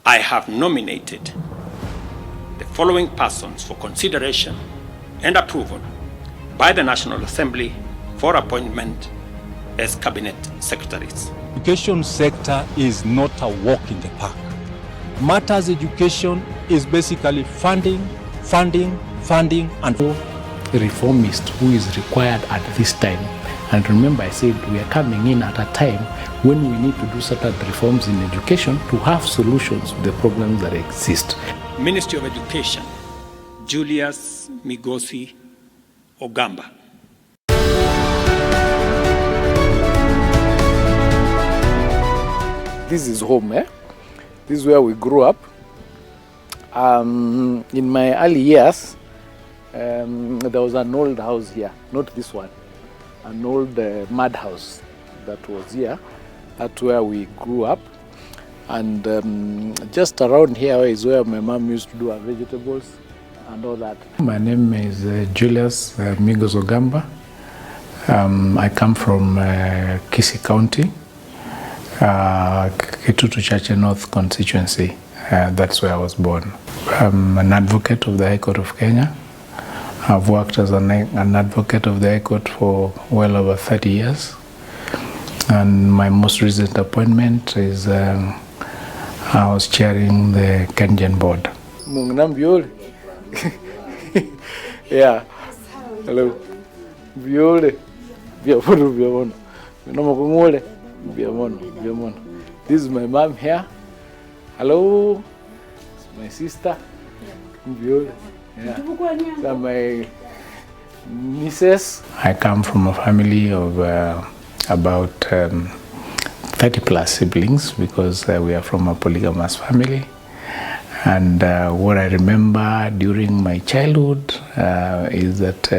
I have nominated the following persons for consideration and approval by the National Assembly for appointment as cabinet secretaries. Education sector is not a walk in the park. Matters education is basically funding, and a reformist who is required at this time. And remember, I said we are coming in at a time when we need to do certain reforms in education to have solutions to the problems that exist. Ministry of Education, Julius, Migos, Ogamba. This is home, eh? This is where we grew up. In my early years, there was an old house here, not this one, an old mud house that was here. That's where we grew up. And just around here is where my mom used to do her vegetables and all that. My name is Julius, Migos Ogamba. I come from Kisii County, Kitutu Church North constituency. That's where I was born. I'm an advocate of the High Court of Kenya. I've worked as an advocate of the High Court for well over 30 years. And my most recent appointment is I was chairing the Kenyan board. Yeah. Hello. This is my mom here. Hello. My sister. Yeah. My nieces. I come from a family of about 30 plus siblings because we are from a polygamous family. And what I remember during my childhood is that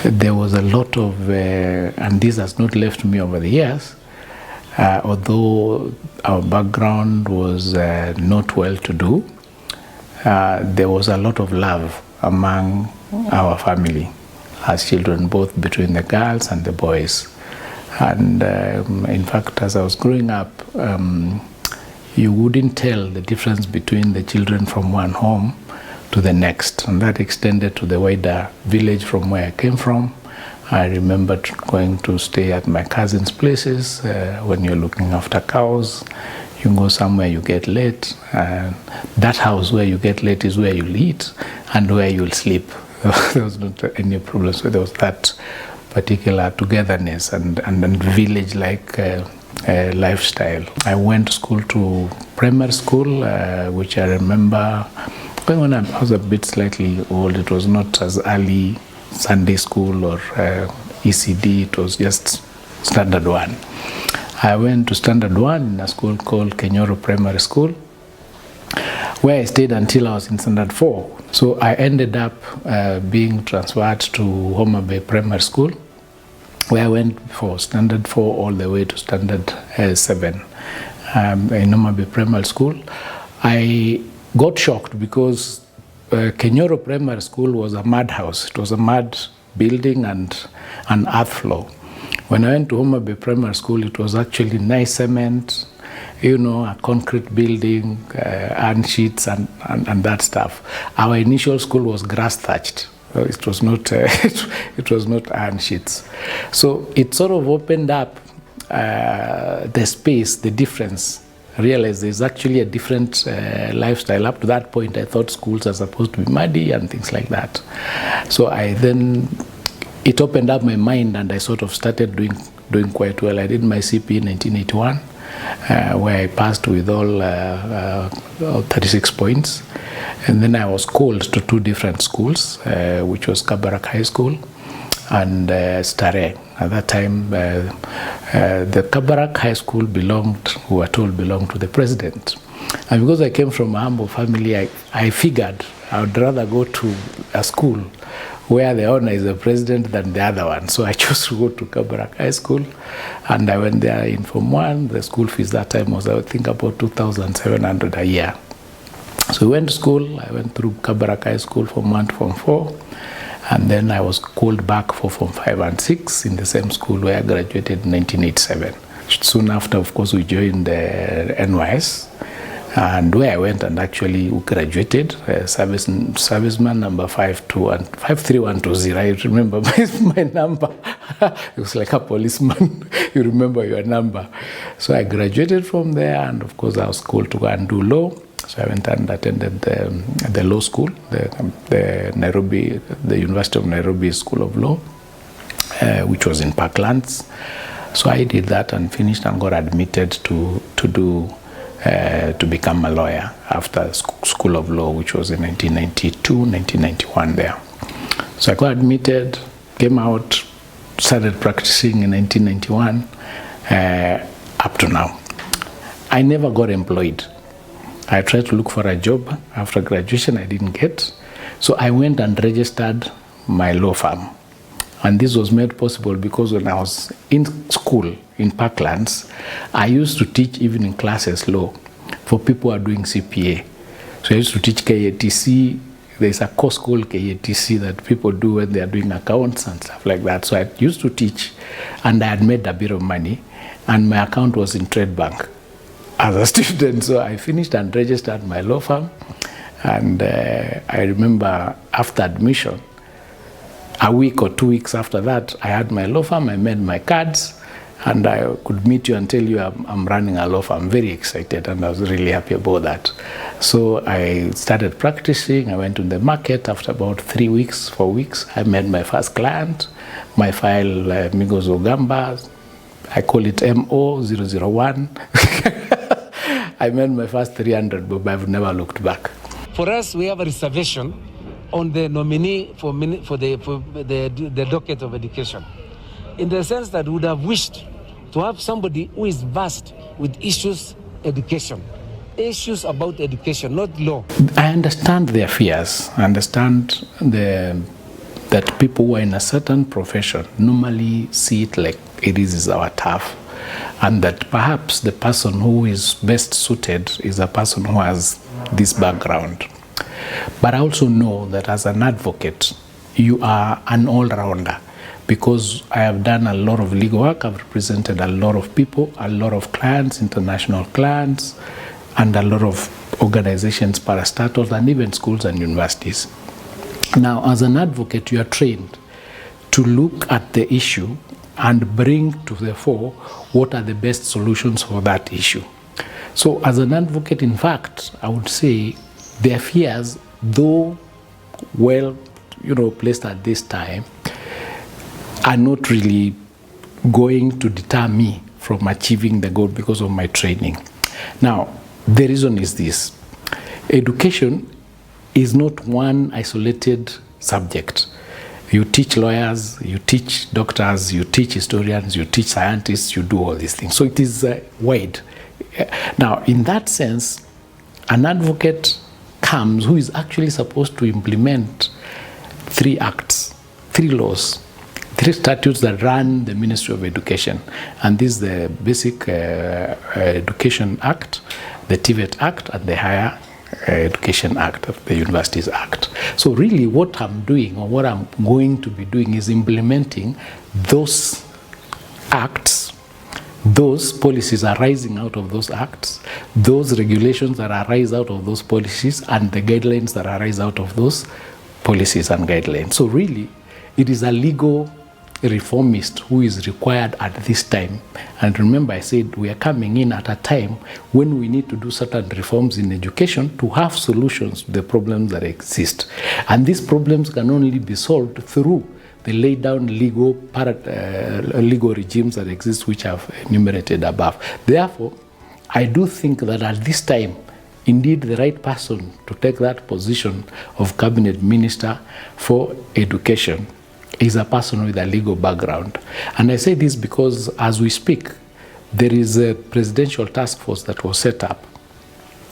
there was a lot of, and this has not left me over the years, although our background was not well to do, there was a lot of love among our family as children, both between the girls and the boys. And in fact, as I was growing up, you wouldn't tell the difference between the children from one home to the next. And that extended to the wider village from where I came from. I remember going to stay at my cousins' places when you're looking after cows. You go somewhere, you get late. That house where you get late is where you'll eat and where you'll sleep. There was not any problem. So there was that particular togetherness and village-like lifestyle. I went to school to primary school, which I remember when I was a bit slightly old. It was not as early Sunday school or ECD. It was just standard 1. I went to standard 1 in a school called Kenyoro Primary School, where I stayed until I was in standard 4. So I ended up being transferred to Homa Bay Primary School, where I went for standard 4 all the way to standard 7 in Homa Bay Primary School. I got shocked because Kenyoro Primary School was a mud house. It was a mud building and an earth floor. When I went to Homa Bay Primary School, it was actually nice cement, you know, a concrete building, iron sheets and that stuff. Our initial school was grass thatched. It was not it was not iron sheets. So it sort of opened up the space, the difference. I realized there's actually a different lifestyle. Up to that point, I thought schools are supposed to be muddy and things like that. So it opened up my mind, and I sort of started doing quite well. I did my CP in 1981, where I passed with all 36 points. And then I was called to 2 different schools, which was Kabarak High School and Stare. At that time, the Kabarak High School belonged to the president. And because I came from a humble family, I figured I would rather go to a school where the owner is the president than the other one. So I chose to go to Kabarak High School, and I went there in Form 1. The school fees that time was, I think, about 2,700 a year. So we went to school. I went through Kabarak High School Form 1 to Form 4, and then I was called back for Form 5 and 6 in the same school where I graduated in 1987. Soon after, of course, we joined the NYS, and where I went and actually graduated, serviceman number 53120. I remember my number. It was like a policeman. You remember your number. So I graduated from there, and of course I was called to go and do law. So I went and attended the law school, the University of Nairobi School of Law, which was in Parklands. So I did that and finished and got admitted to become a lawyer after School of Law, which was in 1992, 1991 there. So I got admitted, came out, started practicing in 1991 up to now. I never got employed. I tried to look for a job after graduation, I didn't get. So I went and registered my law firm. And this was made possible because when I was in school in Parklands, I used to teach even in classes law for people who are doing CPA. So I used to teach KATC. There's a course called KATC that people do when they are doing accounts and stuff like that. So I used to teach, and I had made a bit of money, and my account was in Trade Bank as a student. So I finished and registered my law firm. And I remember after admission, a week or 2 weeks after that, I had my law firm, I made my cards, and I could meet you and tell you I'm running a law firm. I'm very excited, and I was really happy about that. So I started practicing. I went to the market. After about 3 weeks, 4 weeks, I made my first client. My file, Migos Ogamba, I call it MO001. I made my first 300, but I've never looked back. For us, we have a reservation on the nominee for the docket of education, in the sense that we would have wished to have somebody who is versed with issues about education, not law. I understand their fears. I understand that people who are in a certain profession normally see it like it is our turf, and that perhaps the person who is best suited is a person who has this background. But I also know that as an advocate, you are an all-rounder, because I have done a lot of legal work. I've represented a lot of people, a lot of clients, international clients, and a lot of organizations, parastatals, and even schools and universities. Now, as an advocate, you are trained to look at the issue and bring to the fore what are the best solutions for that issue. So as an advocate, in fact, I would say their fears, though well, placed at this time, are not really going to deter me from achieving the goal because of my training. Now, the reason is this. Education is not one isolated subject. You teach lawyers, you teach doctors, you teach historians, you teach scientists, you do all these things. So it is wide. Now, in that sense, an advocate comes who is actually supposed to implement 3 acts, 3 laws, 3 statutes that run the Ministry of Education. And this is the Basic Education Act, the TVET Act, and the Higher Education Act, the Universities Act. So really what I'm doing, or what I'm going to be doing, is implementing those acts, those policies arising out of those acts, those regulations that arise out of those policies, and the guidelines that arise out of those policies and guidelines. So really, it is a legal reformist who is required at this time. And remember, I said we are coming in at a time when we need to do certain reforms in education to have solutions to the problems that exist. And these problems can only be solved through the laid down legal regimes that exist, which I've enumerated above. Therefore, I do think that at this time, indeed, the right person to take that position of cabinet minister for education is a person with a legal background. And I say this because as we speak, there is a presidential task force that was set up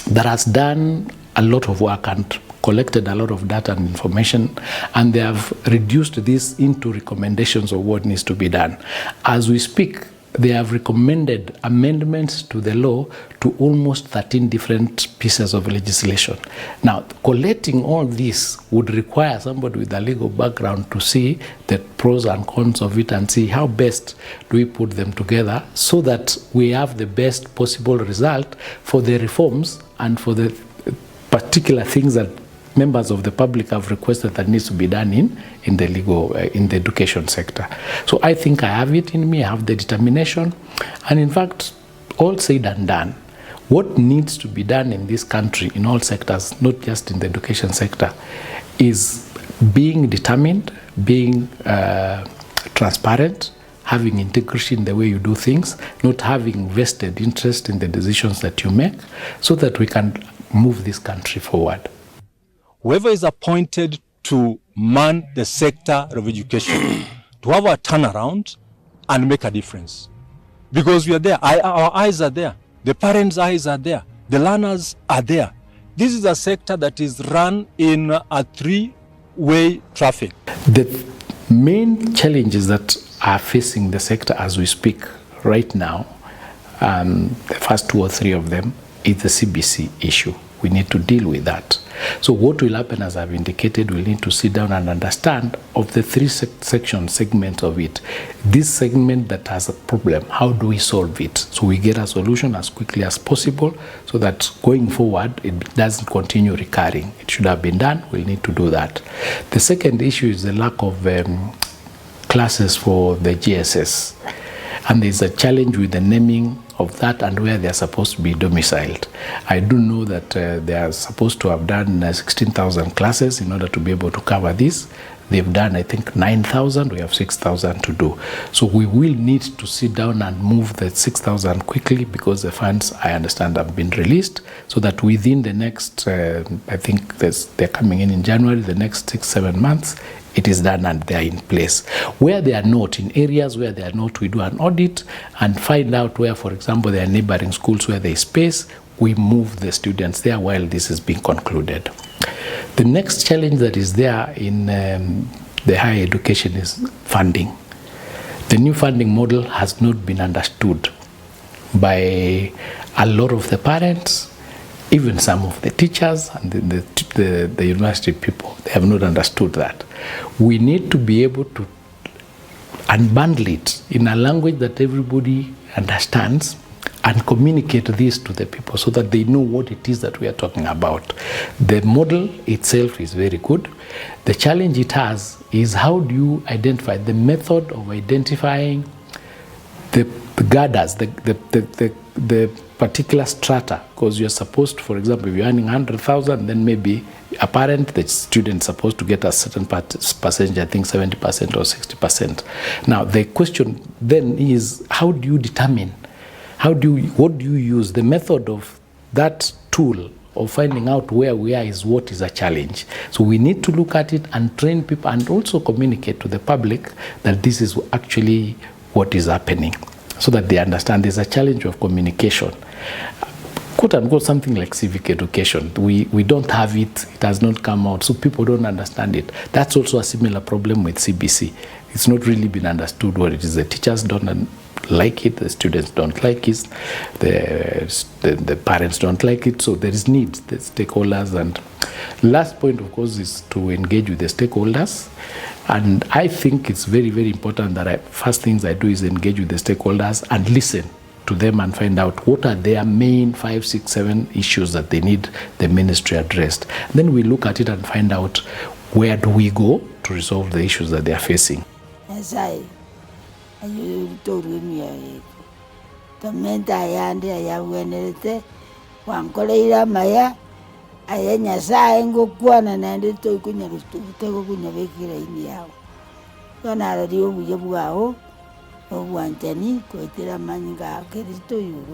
that has done a lot of work and collected a lot of data and information, and they have reduced this into recommendations of what needs to be done. As we speak, they have recommended amendments to the law to almost 13 different pieces of legislation. Now, collating all this would require somebody with a legal background to see the pros and cons of it and see how best do we put them together so that we have the best possible result for the reforms and for the particular things that members of the public have requested that needs to be done in the legal, in the education sector. So I think I have it in me, I have the determination, and in fact, all said and done, what needs to be done in this country in all sectors, not just in the education sector, is being determined, being transparent, having integrity in the way you do things, not having vested interest in the decisions that you make, so that we can move this country forward. Whoever is appointed to man the sector of education to have a turnaround and make a difference. Because we are there, our eyes are there, the parents' eyes are there, the learners are there. This is a sector that is run in a three-way traffic. The main challenges that are facing the sector as we speak right now, the first 2 or 3 of them, is the CBC issue. We need to deal with that. So what will happen, as I've indicated, we'll need to sit down and understand of the 3 segments of it. This segment that has a problem, how do we solve it? So we get a solution as quickly as possible so that going forward, it doesn't continue recurring. It should have been done, we'll need to do that. The second issue is the lack of classes for the GSS. And there's a challenge with the naming of that and where they're supposed to be domiciled. I do know that they are supposed to have done 16,000 classes in order to be able to cover this. They've done, I think, 9,000. We have 6,000 to do. So we will need to sit down and move the 6,000 quickly because the funds, I understand, have been released so that within the next, I think they're coming in January, the next 6-7 months, it is done and they are in place. Where they are not, in areas where they are not, we do an audit and find out where, for example, there are neighboring schools where there is space, we move the students there while this is being concluded. The next challenge that is there in the higher education is funding. The new funding model has not been understood by a lot of the parents, even some of the teachers and the university people. They have not understood that. We need to be able to unbundle it in a language that everybody understands and communicate this to the people so that they know what it is that we are talking about. The model itself is very good. The challenge it has is how do you identify the method of identifying the girders, the particular strata, because you're supposed to, for example, if you're earning 100,000, then maybe a parent, the student is supposed to get a certain percentage, I think 70% or 60%. Now, the question then is, how do you determine, what do you use? The method of that tool of finding out where we are is what is a challenge. So we need to look at it and train people and also communicate to the public that this is actually what is happening, so that they understand there's a challenge of communication. Quote unquote, something like civic education. We don't have it, it has not come out, so people don't understand it. That's also a similar problem with CBC. It's not really been understood what it is. The teachers don't like it, the students don't like it, the parents don't like it, so there is need, the stakeholders. And last point, of course, is to engage with the stakeholders. And I think it's very, very important that first things I do is engage with the stakeholders and listen to them and find out what are their main 5, 6, 7 issues that they need the ministry addressed. And then we look at it and find out where do we go to resolve the issues that they are facing. As I told me, the mental and I went at one colleague, Maya, I and go one and it took to take a vehicle in the house. Don't I do with your wow? Oh, one tenny, go to the manga, get it to you.